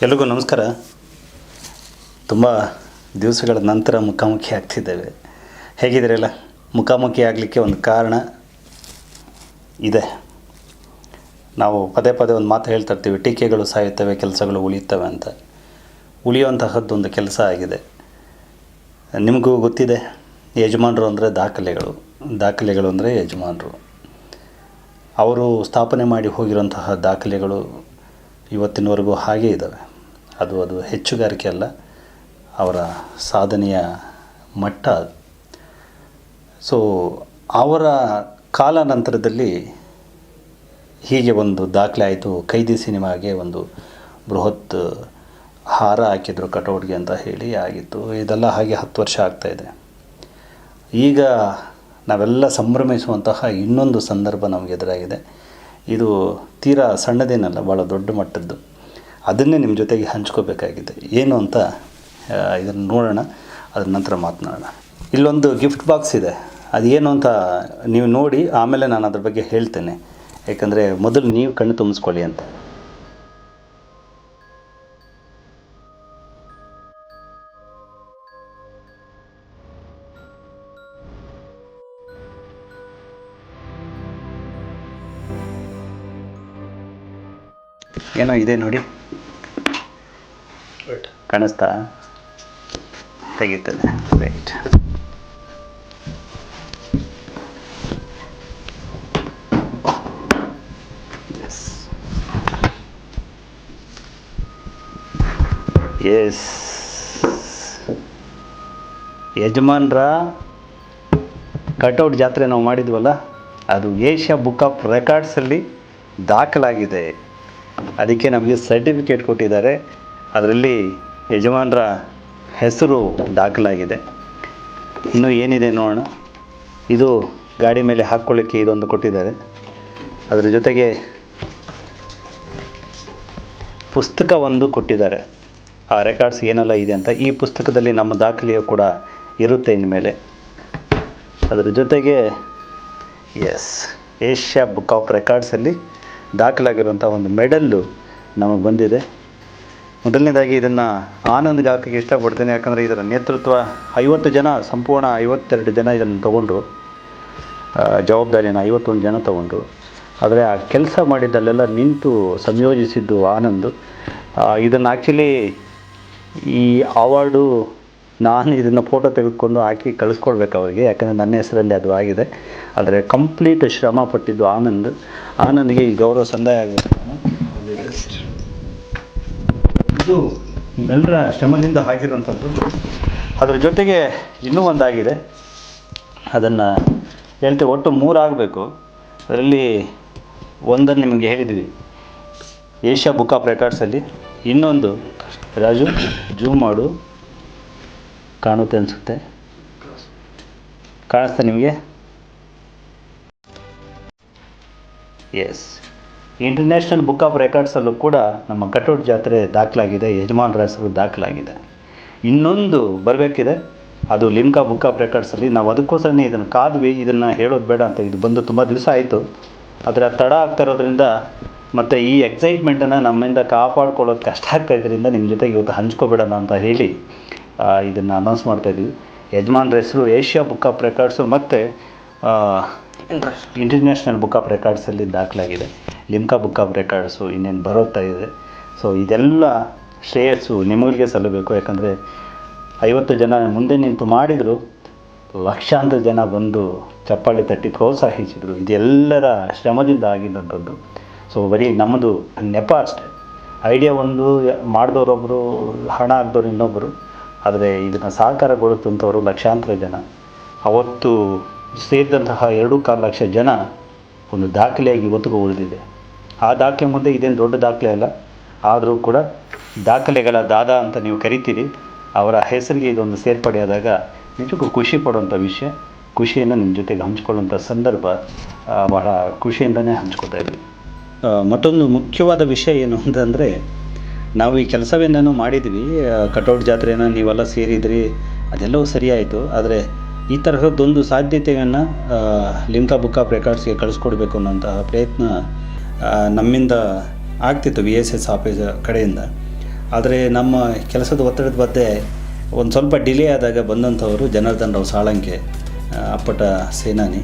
ಎಲ್ರಿಗೂ ನಮಸ್ಕಾರ. ತುಂಬ ದಿವಸಗಳ ನಂತರ ಮುಖಾಮುಖಿ ಆಗ್ತಿದ್ದೇವೆ. ಹೇಗಿದ್ದೀರಲ್ಲ? ಮುಖಾಮುಖಿ ಆಗಲಿಕ್ಕೆ ಒಂದು ಕಾರಣ ಇದೆ. ನಾವು ಪದೇ ಪದೇ ಒಂದು ಮಾತು ಹೇಳ್ತಾ ಇರ್ತೀವಿ, ಟೀಕೆಗಳು ಸಾಯುತ್ತವೆ, ಕೆಲಸಗಳು ಉಳಿಯುತ್ತವೆ ಅಂತ. ಉಳಿಯುವಂತಹದ್ದೊಂದು ಕೆಲಸ ಆಗಿದೆ. ನಿಮಗೂ ಗೊತ್ತಿದೆ, ಯಜಮಾನರು ಅಂದರೆ ದಾಖಲೆಗಳು ಅಂದರೆ ಯಜಮಾನರು. ಅವರು ಸ್ಥಾಪನೆ ಮಾಡಿ ಹೋಗಿರುವಂತಹ ದಾಖಲೆಗಳು ಇವತ್ತಿನವರೆಗೂ ಹಾಗೇ ಇದ್ದಾವೆ. ಅದು ಹೆಚ್ಚುಗಾರಿಕೆ ಅಲ್ಲ, ಅವರ ಸಾಧನೆಯ ಮಟ್ಟ. ಸೊ ಅವರ ಕಾಲಾನಂತರದಲ್ಲಿ ಹೀಗೆ ಒಂದು ದಾಖಲೆ ಆಯಿತು. ಕೈದಿ ಸಿನಿಮಾಗೆ ಒಂದು ಬೃಹತ್ ಹಾರ ಹಾಕಿದ್ರು ಕಟೌಟ್ಗೆ ಅಂತ ಹೇಳಿ ಆಗಿತ್ತು. ಇದೆಲ್ಲ ಹಾಗೆ 10 ವರ್ಷ ಆಗ್ತಾಯಿದೆ. ಈಗ ನಾವೆಲ್ಲ ಸಂಭ್ರಮಿಸುವಂತಹ ಇನ್ನೊಂದು ಸಂದರ್ಭ ನಮಗೆ ಎದುರಾಗಿದೆ. ಇದು ತೀರಾ ಸಣ್ಣದೇನಲ್ಲ, ಭಾಳ ದೊಡ್ಡ ಮಟ್ಟದ್ದು. ಅದನ್ನೇ ನಿಮ್ಮ ಜೊತೆಗೆ ಹಂಚ್ಕೋಬೇಕಾಗಿದೆ. ಏನು ಅಂತ ಇದನ್ನು ನೋಡೋಣ, ಅದ್ರ ನಂತರ ಮಾತನಾಡೋಣ. ಇಲ್ಲೊಂದು ಗಿಫ್ಟ್ ಬಾಕ್ಸ್ ಇದೆ, ಅದೇನು ಅಂತ ನೀವು ನೋಡಿ ಆಮೇಲೆ ನಾನು ಅದ್ರ ಬಗ್ಗೆ ಹೇಳ್ತೇನೆ. ಯಾಕಂದರೆ ಮೊದಲು ನೀವು ಕಣ್ಣು ತುಂಬಿಸ್ಕೊಳ್ಳಿ ಅಂತ. ಏನೋ ಇದೆ ನೋಡಿ, ಕಾಣಿಸ್ತಾ? ತೆಗಿತದೆ. ರೈಟ್. ಎಸ್, ಯಜಮಾನ್ರ ಕಟೌಟ್ ಜಾತ್ರೆ ನಾವು ಮಾಡಿದ್ವಲ್ಲ, ಅದು ಏಷ್ಯಾ ಬುಕ್ ಆಫ್ ರೆಕಾರ್ಡ್ಸಲ್ಲಿ ದಾಖಲಾಗಿದೆ. ಅದಕ್ಕೆ ನಮಗೆ ಸರ್ಟಿಫಿಕೇಟ್ ಕೊಟ್ಟಿದ್ದಾರೆ. ಅದರಲ್ಲಿ ಯಜಮಾನರ ಹೆಸರು ದಾಖಲಾಗಿದೆ. ಇನ್ನೂ ಏನಿದೆ ನೋಡೋಣ. ಇದು ಗಾಡಿ ಮೇಲೆ ಹಾಕ್ಕೊಳ್ಳಿಕ್ಕೆ ಇದೊಂದು ಕೊಟ್ಟಿದ್ದಾರೆ. ಅದರ ಜೊತೆಗೆ ಪುಸ್ತಕ ಒಂದು ಕೊಟ್ಟಿದ್ದಾರೆ, ಆ ರೆಕಾರ್ಡ್ಸ್ ಏನೆಲ್ಲ ಇದೆ ಅಂತ. ಈ ಪುಸ್ತಕದಲ್ಲಿ ನಮ್ಮ ದಾಖಲೆಯು ಕೂಡ ಇರುತ್ತೆ ಇನ್ಮೇಲೆ. ಅದರ ಜೊತೆಗೆ ಏಷ್ಯಾ ಬುಕ್ ಆಫ್ ರೆಕಾರ್ಡ್ಸಲ್ಲಿ ದಾಖಲಾಗಿರುವಂಥ ಒಂದು ಮೆಡಲ್ಲು ನಮಗೆ ಬಂದಿದೆ. ಮೊದಲನೇದಾಗಿ ಇದನ್ನು ಆನಂದ್ಗೆ ಹಾಕೋಕ್ಕೆ ಇಷ್ಟಪಡ್ತೇನೆ. ಯಾಕಂದರೆ ಇದರ ನೇತೃತ್ವ 50 ಜನ, ಸಂಪೂರ್ಣ 52 ಜನ ಇದನ್ನು ತೊಗೊಂಡ್ರು. ಜವಾಬ್ದಾರಿಯನ್ನು 51 ಜನ ತೊಗೊಂಡ್ರು. ಆದರೆ ಆ ಕೆಲಸ ಮಾಡಿದ್ದಲ್ಲೆಲ್ಲ ನಿಂತು ಸಂಯೋಜಿಸಿದ್ದು ಆನಂದ್. ಇದನ್ನು ಆ್ಯಕ್ಚುಲಿ ಈ ಅವಾರ್ಡು ನಾನು ಇದನ್ನು ಫೋಟೋ ತೆಗೆದುಕೊಂಡು ಹಾಕಿ ಕಳಿಸ್ಕೊಡ್ಬೇಕು ಅವರಿಗೆ, ಯಾಕಂದರೆ ನನ್ನ ಹೆಸರಲ್ಲಿ ಅದು ಆಗಿದೆ. ಆದರೆ ಕಂಪ್ಲೀಟ್ ಶ್ರಮ ಪಟ್ಟಿದ್ದು ಆನಂದ್ಗೆ ಈ ಗೌರವ ಸಂದಾಯ ಆಗಬೇಕು. ಇದು ಎಲ್ಲರ ಶ್ರಮದಿಂದ ಆಗಿರುವಂಥದ್ದು. ಅದರ ಜೊತೆಗೆ ಇನ್ನೂ ಒಂದಾಗಿದೆ, ಅದನ್ನು ಹೇಳ್ತೇವೆ. ಒಟ್ಟು 3 ಆಗಬೇಕು. ಅದರಲ್ಲಿ ಒಂದನ್ನು ನಿಮಗೆ ಹೇಳಿದ್ವಿ, ಏಷ್ಯಾ ಬುಕ್ ಆಫ್ ರೆಕಾರ್ಡ್ಸಲ್ಲಿ. ಇನ್ನೊಂದು, ರಾಜು ಜೂಮ್ ಮಾಡು, ಕಾಣುತ್ತೆ ಅನಿಸುತ್ತೆ. ಕಾಣಿಸ್ತಾ ನಿಮಗೆ? ಎಸ್, ಇಂಟರ್ನ್ಯಾಷನಲ್ ಬುಕ್ ಆಫ್ ರೆಕಾರ್ಡ್ಸಲ್ಲೂ ಕೂಡ ನಮ್ಮ ಕಟೌಟ್ ಜಾತ್ರೆ ದಾಖಲಾಗಿದೆ, ಯಜಮಾನರ ಹೆಸರು ದಾಖಲಾಗಿದೆ. ಇನ್ನೊಂದು ಬರಬೇಕಿದೆ, ಅದು ಲಿಮ್ಕಾ ಬುಕ್ ಆಫ್ ರೆಕಾರ್ಡ್ಸಲ್ಲಿ. ನಾವು ಅದಕ್ಕೋಸ್ಕರನೇ ಇದನ್ನು ಕಾದ್ವಿ, ಇದನ್ನು ಹೇಳೋದು ಬೇಡ ಅಂತ. ಇದು ಬಂದು ತುಂಬ ದಿವಸ ಆಯಿತು, ಆದರೆ ತಡ ಆಗ್ತಾ ಇರೋದ್ರಿಂದ ಮತ್ತು ಈ ಎಕ್ಸೈಟ್ಮೆಂಟನ್ನು ನಮ್ಮಿಂದ ಕಾಪಾಡ್ಕೊಳ್ಳೋದು ಕಷ್ಟ ಆಗ್ತಾಯಿದ್ದರಿಂದ ನಿಮ್ಮ ಜೊತೆಗೆ ಇವತ್ತು ಹಂಚ್ಕೊಬೇಡೋಣ ಅಂತ ಹೇಳಿ ಇದನ್ನು ಅನೌನ್ಸ್ ಮಾಡ್ತಾಯಿದ್ವಿ. ಯಜಮಾನ್ರ ಹೆಸರು ಏಷ್ಯಾ ಬುಕ್ ಆಫ್ ರೆಕಾರ್ಡ್ಸು ಮತ್ತು ಇಂಟರ್ನ್ಯಾಷನಲ್ ಬುಕ್ ಆಫ್ ರೆಕಾರ್ಡ್ಸಲ್ಲಿ ದಾಖಲಾಗಿದೆ. ಲಿಮ್ಕಾ ಬುಕ್ ಆಫ್ ರೆಕಾರ್ಡ್ಸು ಇನ್ನೇನು ಬರೋಗ್ತಾ ಇದೆ. ಸೊ ಇದೆಲ್ಲ ಶ್ರೇಯಸ್ಸು ನಿಮಗೆ ಸಲ್ಲಬೇಕು. ಯಾಕಂದರೆ 50 ಜನ ಮುಂದೆ ನಿಂತು ಮಾಡಿದರು, ಲಕ್ಷಾಂತರ ಜನ ಬಂದು ಚಪ್ಪಾಳೆ ತಟ್ಟಿ ಪ್ರೋತ್ಸಾಹಿಸಿದರು. ಇದೆಲ್ಲರ ಶ್ರಮದಿಂದ ಆಗಿದ್ದಂಥದ್ದು. ಸೊ ಬರೀ ನಮ್ಮದು ನೆಪ ಅಷ್ಟೆ. ಐಡಿಯಾ ಒಂದು, ಮಾಡಿದವರೊಬ್ಬರು, ಹಣ ಹಾಕಿದವರು ಇನ್ನೊಬ್ಬರು. ಆದರೆ ಇದನ್ನು ಸಾಕಾರಗೊಳಿಸಿದಂಥವರು ಲಕ್ಷಾಂತರ ಜನ. ಅವತ್ತು ಸೇರಿದಂತಹ 2.25 ಲಕ್ಷ ಜನ ಒಂದು ದಾಖಲೆಯಾಗಿ ಇವತ್ತಿಗೂ ಉಳಿದಿದೆ. ಆ ದಾಖಲೆ ಮುಂದೆ ಇದೇನು ದೊಡ್ಡ ದಾಖಲೆ ಅಲ್ಲ, ಆದರೂ ಕೂಡ ದಾಖಲೆಗಳ ದಾದ ಅಂತ ನೀವು ಕರಿತೀರಿ. ಅವರ ಹೆಸರಿಗೆ ಇದೊಂದು ಸೇರ್ಪಡೆಯಾದಾಗ ನಿಜಕ್ಕೂ ಖುಷಿ ಪಡುವಂಥ ವಿಷಯ. ಖುಷಿಯನ್ನು ನಿಮ್ಮ ಜೊತೆಗೆ ಹಂಚ್ಕೊಳ್ಳುವಂಥ ಸಂದರ್ಭ ಬಹಳ ಖುಷಿಯಿಂದನೇ ಹಂಚ್ಕೋತಾ ಇದ್ವಿ. ಮತ್ತೊಂದು ಮುಖ್ಯವಾದ ವಿಷಯ ಏನು ಅಂತಂದರೆ, ನಾವು ಈ ಕೆಲಸವೇನೇನೋ ಮಾಡಿದ್ವಿ, ಕಟೌಟ್ ಜಾತ್ರೆನ ನೀವೆಲ್ಲ ಸೇರಿದ್ರಿ, ಅದೆಲ್ಲವೂ ಸರಿಯಾಯಿತು. ಆದರೆ ಈ ತರಹದ್ದೊಂದು ಸಾಧ್ಯತೆಯನ್ನು ಲಿಮ್ಕಾ ಬುಕ್ ಆಫ್ ರೆಕಾರ್ಡ್ಸ್ಗೆ ಕಳಿಸ್ಕೊಡ್ಬೇಕು ಅನ್ನೋಂತಹ ಪ್ರಯತ್ನ ನಮ್ಮಿಂದ ಆಗ್ತಿತ್ತು, VSS ಆಫೀಸ್ ಕಡೆಯಿಂದ. ಆದರೆ ನಮ್ಮ ಕೆಲಸದ ಒತ್ತಡದ ಮಧ್ಯೆ ಒಂದು ಸ್ವಲ್ಪ ಡಿಲೇ ಆದಾಗ ಬಂದಂಥವರು ಜನಾರ್ದನ್ ರಾವ್ ಸಾಳಂಕೆ, ಅಪ್ಪಟ ಸೇನಾನಿ.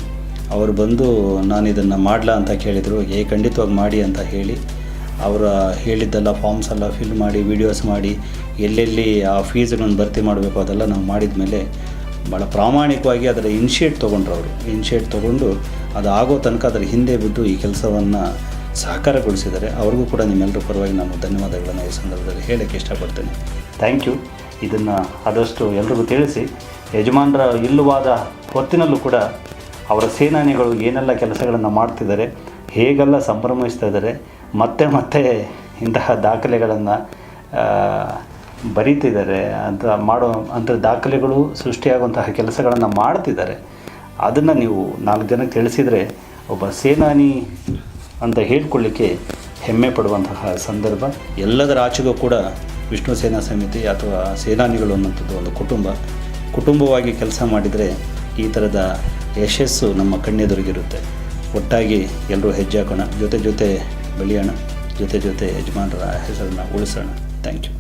ಅವರು ಬಂದು ನಾನು ಇದನ್ನು ಮಾಡಲಾ ಅಂತ ಕೇಳಿದರು. ಖಂಡಿತವಾಗಿ ಮಾಡಿ ಅಂತ ಹೇಳಿ ಅವರ ಹೇಳಿದ್ದೆಲ್ಲ ಫಾರ್ಮ್ಸ್ ಎಲ್ಲ ಫಿಲ್ ಮಾಡಿ, ವೀಡಿಯೋಸ್ ಮಾಡಿ, ಎಲ್ಲೆಲ್ಲಿ ಆ ಫೀಸ್ಗಳನ್ನು ಭರ್ತಿ ಮಾಡಬೇಕು ಅದೆಲ್ಲ ನಾವು ಮಾಡಿದ ಮೇಲೆ ಭಾಳ ಪ್ರಾಮಾಣಿಕವಾಗಿ ಅದರ ಇನಿಷಿಯೇಟ್ ತೊಗೊಂಡ್ರು ಅವರು. ಇನಿಷಿಯೇಟ್ ತೊಗೊಂಡು ಅದು ಆಗೋ ತನಕ ಅದರ ಹಿಂದೆ ಬಿದ್ದು ಈ ಕೆಲಸವನ್ನು ಸಹಕಾರಗೊಳಿಸಿದ್ದಾರೆ. ಅವ್ರಿಗೂ ಕೂಡ ನಿಮ್ಮೆಲ್ಲರ ಪರವಾಗಿ ನಾನು ಧನ್ಯವಾದಗಳನ್ನು ಈ ಸಂದರ್ಭದಲ್ಲಿ ಹೇಳೋಕ್ಕೆ ಇಷ್ಟಪಡ್ತೇನೆ. Thank you. ಇದನ್ನು ಆದಷ್ಟು ಎಲ್ರಿಗೂ ತಿಳಿಸಿ. ಯಜಮಾನರ ಇಲ್ಲವಾದ ಹೊತ್ತಿನಲ್ಲೂ ಕೂಡ ಅವರ ಸೇನಾನಿಗಳು ಏನೆಲ್ಲ ಕೆಲಸಗಳನ್ನು ಮಾಡ್ತಿದ್ದಾರೆ, ಹೇಗೆಲ್ಲ ಸಂಭ್ರಮಿಸ್ತಾ ಇದ್ದಾರೆ, ಮತ್ತೆ ಮತ್ತೆ ಇಂತಹ ದಾಖಲೆಗಳನ್ನು ಬರೀತಿದ್ದಾರೆ ಅಂತ ದಾಖಲೆಗಳು ಸೃಷ್ಟಿಯಾಗುವಂತಹ ಕೆಲಸಗಳನ್ನು ಮಾಡ್ತಿದ್ದಾರೆ. ಅದನ್ನು ನೀವು 4 ಜನಕ್ಕೆ ತಿಳಿಸಿದರೆ ಒಬ್ಬ ಸೇನಾನಿ ಅಂತ ಹೇಳ್ಕೊಳ್ಳಿಕ್ಕೆ ಹೆಮ್ಮೆ ಪಡುವಂತಹ ಸಂದರ್ಭ. ಎಲ್ಲದರ ಆಚೆಗೂ ಕೂಡ ವಿಷ್ಣು ಸೇನಾ ಸಮಿತಿ ಅಥವಾ ಸೇನಾನಿಗಳು ಅನ್ನೋಂಥದ್ದು ಒಂದು ಕುಟುಂಬವಾಗಿ ಕೆಲಸ ಮಾಡಿದರೆ ಈ ಥರದ ಯಶಸ್ಸು ನಮ್ಮ ಕಣ್ಣೆದುರಿಗಿರುತ್ತೆ. ಒಟ್ಟಾಗಿ ಎಲ್ಲರೂ ಹೆಜ್ಜೆ ಹಾಕೋಣ, ಜೊತೆ ಬೆಳೆಯೋಣ, ಜೊತೆ ಯಜಮಾನರ ಹೆಸರನ್ನು ಉಳಿಸೋಣ. Thank you.